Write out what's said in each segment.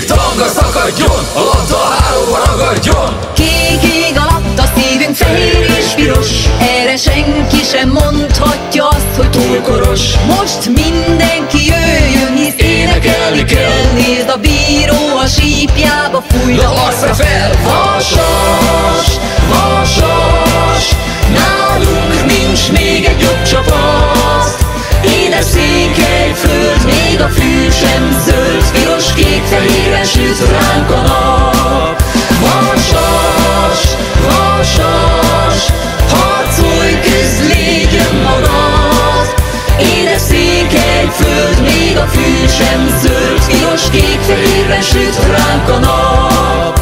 Tanga szakadjon, a labda hálóba ragadjon. Kék ég alatt a szívünk fehér és piros, erre senki sem mondhatja azt, hogy túl koros. Most mindenki jöjjön, hisz énekelni kell. Nézd, a bíró a sípjába fújja arcra fel. Vasas, Vasas, nálunk nincs még egy jobb csapat. Ide Székelyföld, még a fű sem zöld, piros, kék, fehéren süt ránk a nap. Vasas, Vasas, harcolj, küzd, légyen magad. Ide Székelyföld, még a fű sem zöld, piros, kék, fehéren süt ránk a nap.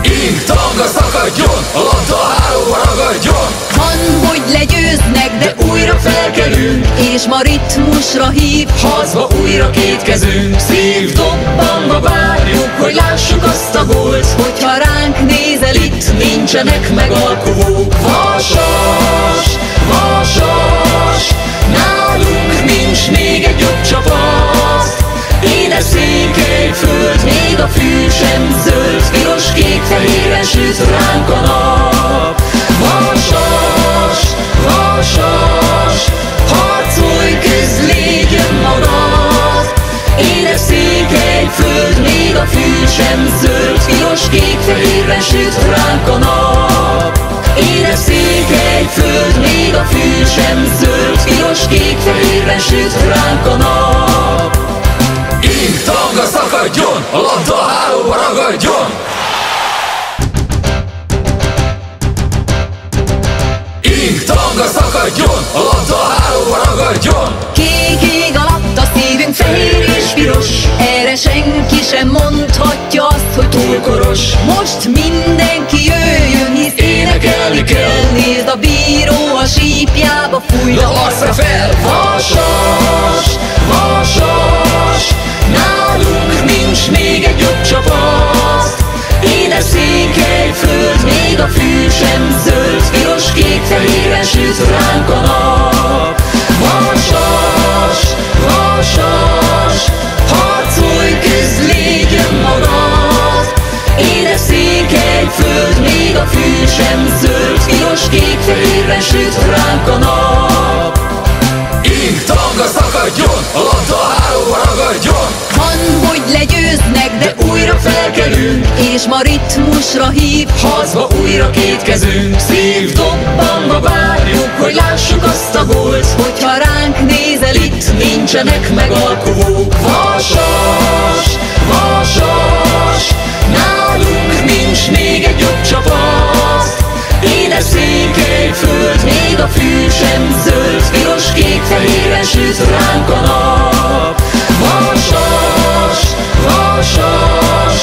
Ég, tanga szakadjon, a labda hálóba ragadjon. Van, hogy legyőznek, de újra felkelünk, és ma ritmusra hív, Hazba újra két kezünk, szív dobbanva várjuk, hogy lássuk azt a gólt. Hogyha ránk nézel, itt nincsenek megalkuvók. Vasas, Vasas, nálunk nincs még egy jobb csapat. Ide Székelyföld, még a fű sem zöld, piros, kék, fehéren süt ránk a nap. Vasas, Vasas, harcolj, küzd, légyen magad. Ide Székelyföld, még a fű sem zöld, piros, kék, fehéren süt ránk a nap. Ide Székelyföld, még a fű sem zöld, piros, kék, fehéren süt ránk a nap. Ég, tanga szakadjon, a labda hálóba ragadjon. Ég, tanga szakadjon, a labda hálóba ragadjon. Kék ég alatt a szívünk fehér és piros, erre senki sem mondhatja azt, hogy túl koros. Most mindenki jöjjön, hisz énekelni kell. Nézd, a bíró a sípjába fújja arcra fel. Vasas, Vasas, nálunk nincs még egy jobb csapat. Ide Székelyföld, még a fű sem zöld, piros, kék, fehéren süt ránk a nap. Vasas, Vasas, harcolj, küzd, légyen magad. Ide Székelyföld, még a fű sem zöld, piros, kék, fehéren süt ránk a nap. Ég, tanga szakadjon, a labda hálóba ragadjon. Van, hogy legyőznek, de újra felkelünk, és ma ritmusra hív, Hazba újra két kezünk, szív dobbanva várjuk, hogy lássuk azt a gólt. Hogyha ránk nézel, itt nincsenek megalkuvók. Vasas, Vasas, nálunk nincs még egy jobb csapat. Ide Székelyföld, még a fű sem zöld, piros, kék, fehéren süt ránk a nap. Vasas, Vasas,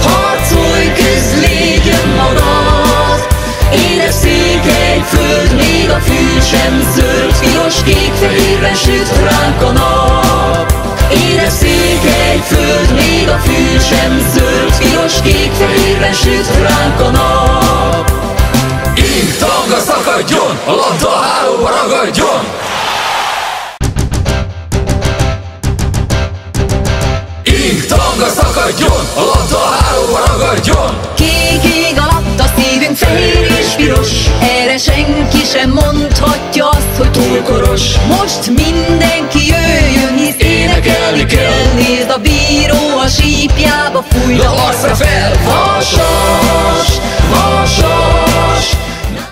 harcolj, küzd, légyen magad. Ide Székelyföld, még a fű sem zöld, piros, kék, fehéren süt ránk a nap. Ide Székelyföld, még a fű sem zöld, piros, kék, fehéren süt ránk a nap. Ég, tanga szakadjon, a labda hálóba ragadjon. Ég, tanga szakadjon, a labda hálóba ragadjon. Kék ég alatt a szívünk fehér és piros, erre senki sem mondhatja azt, hogy túl koros. Most mindenki jöjjön, hisz énekelni kell. Nézd, a bíró a sípjába fújja arcra fel. Vasas, Vasas,